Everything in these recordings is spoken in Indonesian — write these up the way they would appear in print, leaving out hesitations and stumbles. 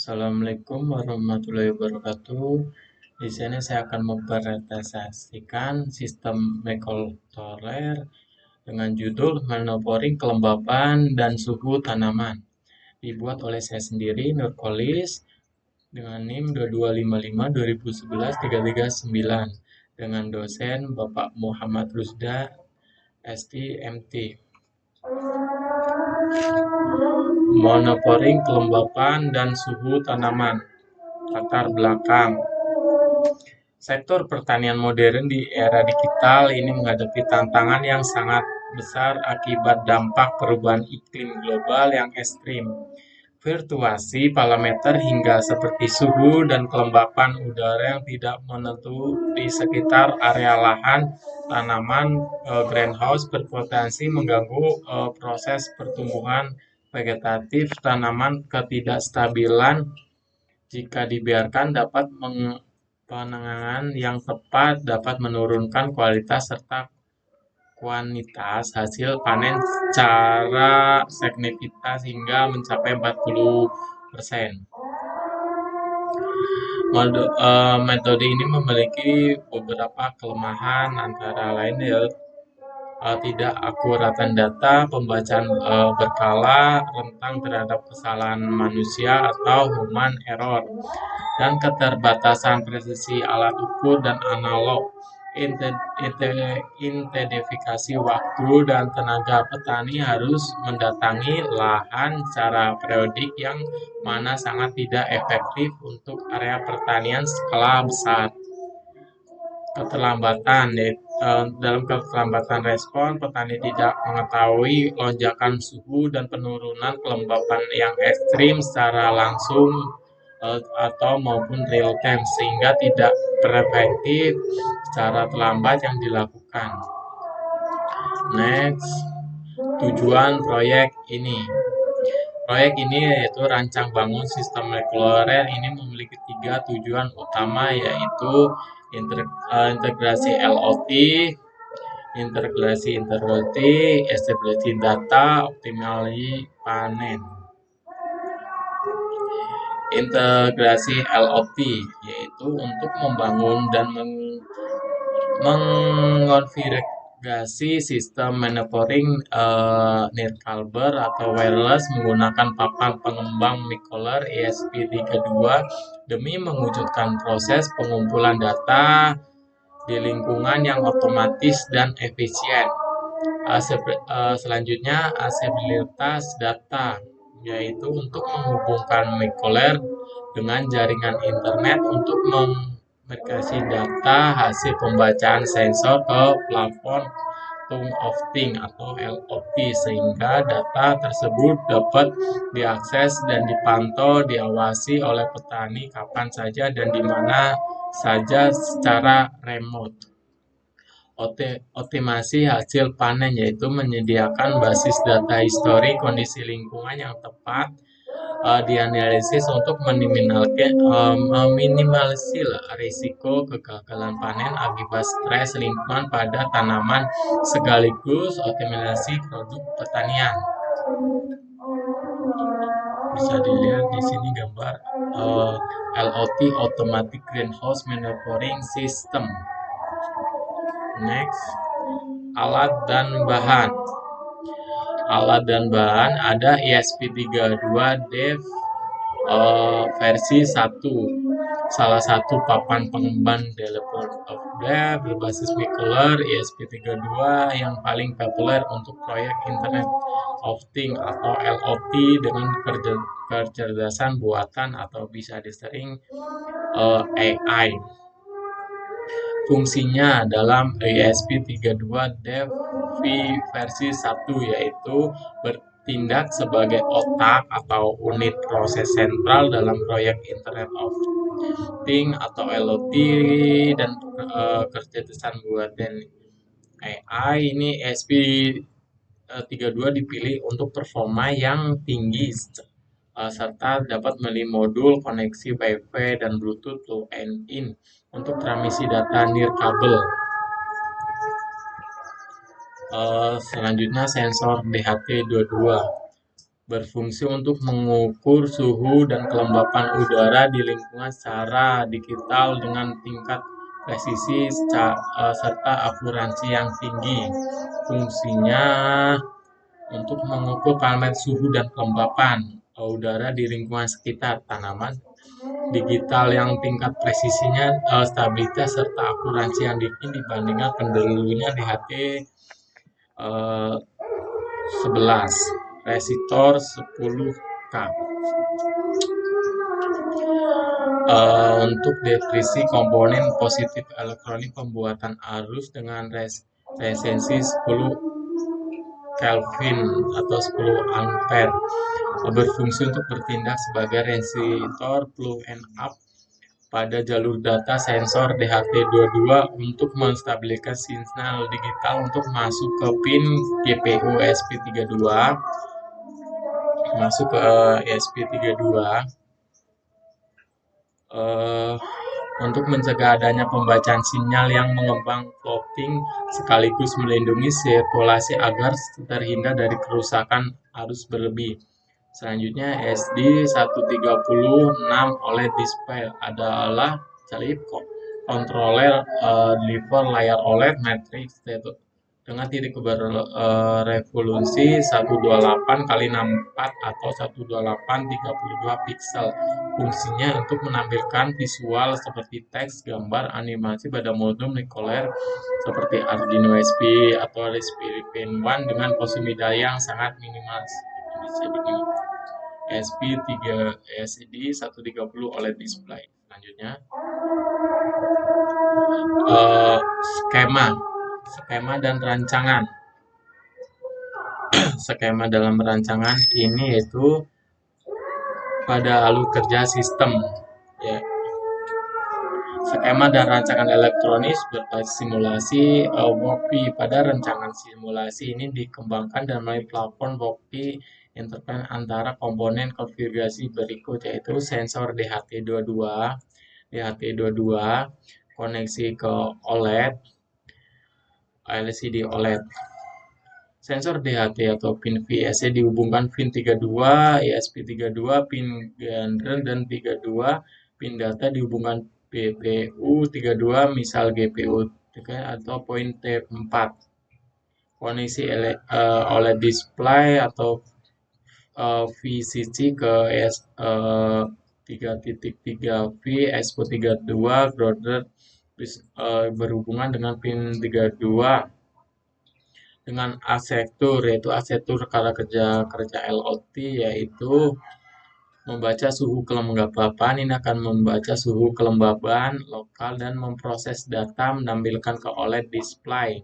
Assalamualaikum warahmatullahi wabarakatuh. Di sini saya akan mempresentasikan sistem mikrokontroler dengan judul monitoring kelembapan dan suhu tanaman. Dibuat oleh saya sendiri, Nurkolis, dengan NIM 2255-2011-339 dengan dosen Bapak Muhammad Rusda, STMT. Monitoring kelembapan dan suhu tanaman. Latar belakang. Sektor pertanian modern di era digital ini menghadapi tantangan yang sangat besar akibat dampak perubahan iklim global yang ekstrim. Fluktuasi parameter hingga seperti suhu dan kelembapan udara yang tidak menentu di sekitar area lahan tanaman greenhouse berpotensi mengganggu proses pertumbuhan vegetatif tanaman. Ketidakstabilan jika dibiarkan dapat penanganan yang tepat dapat menurunkan kualitas serta kuantitas hasil panen secara signifikan hingga mencapai 40%. Metode ini memiliki beberapa kelemahan, antara lain tidak akuratan data, pembacaan berkala, rentan terhadap kesalahan manusia atau human error, dan keterbatasan presisi alat ukur dan analog. Intensifikasi waktu dan tenaga petani harus mendatangi lahan secara periodik yang mana sangat tidak efektif untuk area pertanian skala besar. Keterlambatan dalam keterlambatan respon, petani tidak mengetahui lonjakan suhu dan penurunan kelembapan yang ekstrim secara langsung atau maupun real time, sehingga tidak preventif secara terlambat yang dilakukan. Next, tujuan proyek ini. Proyek ini yaitu rancang bangun sistem molekuler ini memiliki 3 tujuan utama, yaitu integrasi LOT, integrasi stability data, optimalisasi panen. Integrasi LOT yaitu untuk membangun dan mengonfigurasi sistem monitoring nirkabel atau wireless menggunakan papan pengembang mikrokontroler ESP32 demi mewujudkan proses pengumpulan data di lingkungan yang otomatis dan efisien. Selanjutnya, aksesibilitas data, yaitu untuk menghubungkan mikrokontroler dengan jaringan internet untuk memverifikasi data hasil pembacaan sensor ke plafon Line of Things atau LOT, sehingga data tersebut dapat diakses dan dipantau, diawasi oleh petani kapan saja dan di mana saja secara remote. Optimasi hasil panen yaitu menyediakan basis data histori kondisi lingkungan yang tepat dianalisis untuk meminimalisir risiko kegagalan panen akibat stres lingkungan pada tanaman sekaligus optimalisasi produk pertanian. Bisa dilihat di sini gambar LOT Automatic Greenhouse Monitoring System. Next, alat dan bahan. Alat dan bahan ada ESP32 Dev versi 1, salah satu papan pengemban developer of Dev berbasis mikrokontroler ESP32 yang paling populer untuk proyek Internet of Things atau LOT dengan kecerdasan buatan atau bisa disering AI. Fungsinya dalam ESP32 Dev versi 1 yaitu bertindak sebagai otak atau unit proses sentral dalam proyek Internet of Things atau LOT dan kecerdasan buatan AI. Ini ESP32 dipilih untuk performa yang tinggi serta dapat memilih modul koneksi Wi-Fi dan Bluetooth to and in untuk transmisi data nirkabel. Selanjutnya sensor DHT22. berfungsi untuk mengukur suhu dan kelembapan udara di lingkungan secara digital dengan tingkat presisi serta akurasi yang tinggi. Fungsinya untuk mengukur parameter suhu dan kelembapan udara di lingkungan sekitar tanaman, digital yang tingkat presisinya, stabilitas serta akurasi yang tinggi dibandingkan pendahulunya DHT 11, resistor 10K. Untuk deskripsi komponen positif elektronik pembuatan arus dengan resensi 10 Kelvin atau 10 ampere, berfungsi untuk bertindak sebagai resistor plug and up pada jalur data sensor DHT22 untuk menstabilkan sinyal digital untuk masuk ke pin GPU ESP32, masuk ke ESP32 untuk mencegah adanya pembacaan sinyal yang mengembang floating sekaligus melindungi sirkulasi agar terhindar dari kerusakan arus berlebih. Selanjutnya SD136 OLED display adalah chip controller driver layar OLED matrix dengan titik berevolusi 128 x 64 atau 128 32 pixel. Fungsinya untuk menampilkan visual seperti teks, gambar, animasi pada mode molecular seperti Arduino SP atau Raspberry Pi 1 dengan konsumsi daya yang sangat minimal. SP3 SD130 OLED display. Selanjutnya skema dan rancangan. Skema dalam rancangan ini yaitu pada alur kerja sistem, ya. Skema dan rancangan elektronis berbasis simulasi WOPI. Pada rancangan simulasi ini dikembangkan dan melalui platform WOPI interface antara komponen konfigurasi berikut, yaitu sensor DHT22, koneksi ke OLED, LCD OLED. Sensor DHT atau pin VSC dihubungkan pin 32, ESP32, pin gandrel dan 32, pin data dihubungkan GPU 32, misal GPU 3 atau poin T4. Koneksi OLED display atau VCC ke ES3.3V, ESP32 grounded berhubungan dengan pin 32 dengan arsitektur, yaitu arsitektur kerja LOT, yaitu membaca suhu kelembapan. Ini akan membaca suhu kelembapan lokal dan memproses data menampilkan ke OLED display.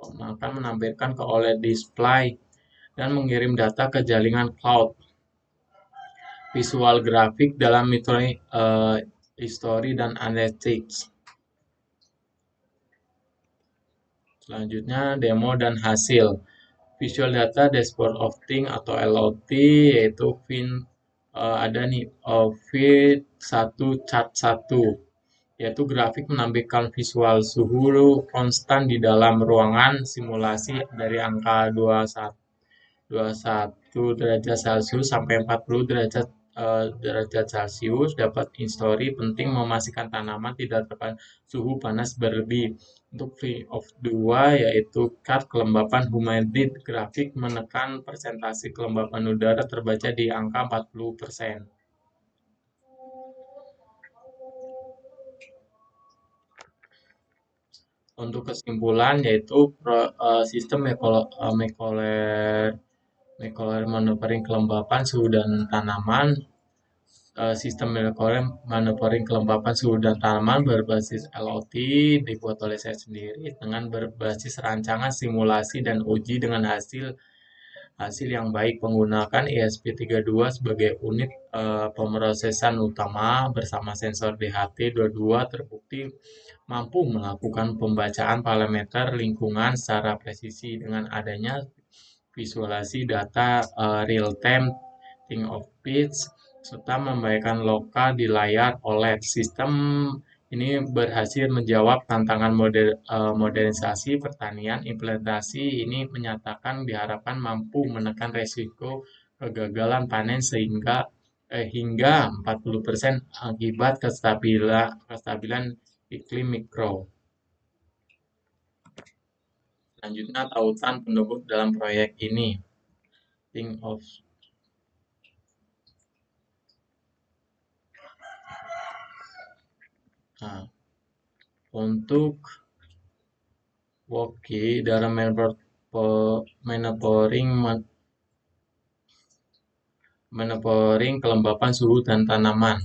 Akan menampilkan ke OLED display dan mengirim data ke jaringan cloud. Visual grafik dalam metode history dan analytics. Selanjutnya demo dan hasil. Visual Data Dashboard of Things atau LOT, yaitu ada nih V1 chart 1, yaitu grafik menampilkan visual suhu konstan di dalam ruangan simulasi dari angka 21 derajat Celcius sampai 40 derajat Celcius. Dapat history penting memastikan tanaman tidak terkena suhu panas berlebih. Untuk V of 2 yaitu chart kelembapan humidity, grafik menekan persentase kelembapan udara terbaca di angka 40%. Untuk kesimpulan yaitu sistem molecular monitoring kelembapan suhu dan tanaman. Sistem monitoring kelembapan suhu dan tanaman berbasis LOT dibuat oleh saya sendiri dengan berbasis rancangan simulasi dan uji dengan hasil yang baik menggunakan ESP32 sebagai unit pemrosesan utama bersama sensor DHT22 terbukti mampu melakukan pembacaan parameter lingkungan secara presisi dengan adanya visualisasi data real time thing of pitch serta membaikkan lokal di layar OLED. Sistem ini berhasil menjawab tantangan modernisasi pertanian. Implementasi ini menyatakan diharapkan mampu menekan resiko kegagalan panen hingga 40% akibat kestabilan iklim mikro. Selanjutnya, tautan pendukung dalam proyek ini. Think of Nah, untuk Woki dalam monitoring kelembapan suhu dan tanaman.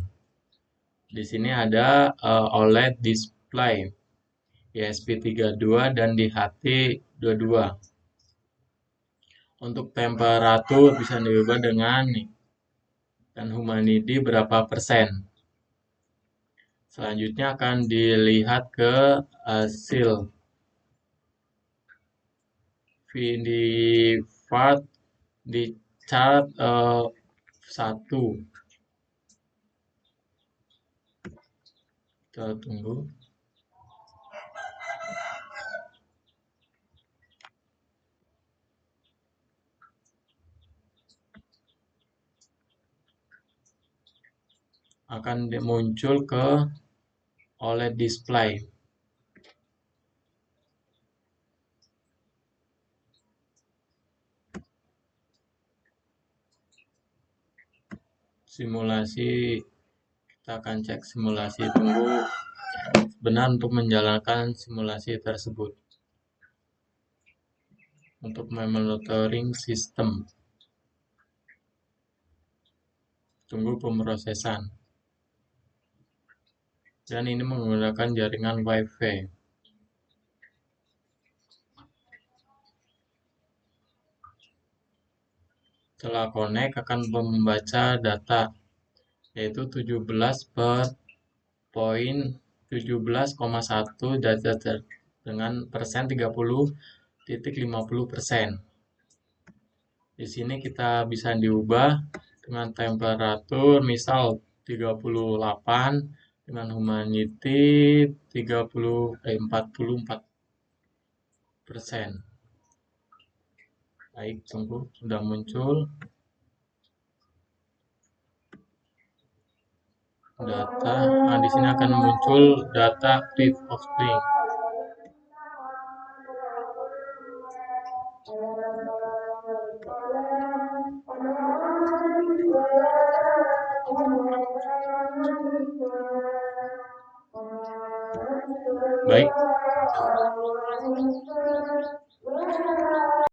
Di sini ada OLED display ESP32 dan DHT22. Untuk temperatur bisa diubah dengan dan humidity berapa persen. Selanjutnya akan dilihat ke hasil di part di chart 1. Kita tunggu. Akan muncul ke OLED display. Simulasi, kita akan cek simulasi. Tunggu benar untuk menjalankan simulasi tersebut. Untuk monitoring sistem. Tunggu pemrosesan. Dan ini menggunakan jaringan Wi-Fi. Setelah connect akan membaca data yaitu 17,1 data dengan persen 30,50%. Di sini kita bisa diubah dengan temperatur misal 38 dengan humidity 44%. Baik, tunggu sudah muncul data. Nah, di sini akan muncul data clip of string. Baik,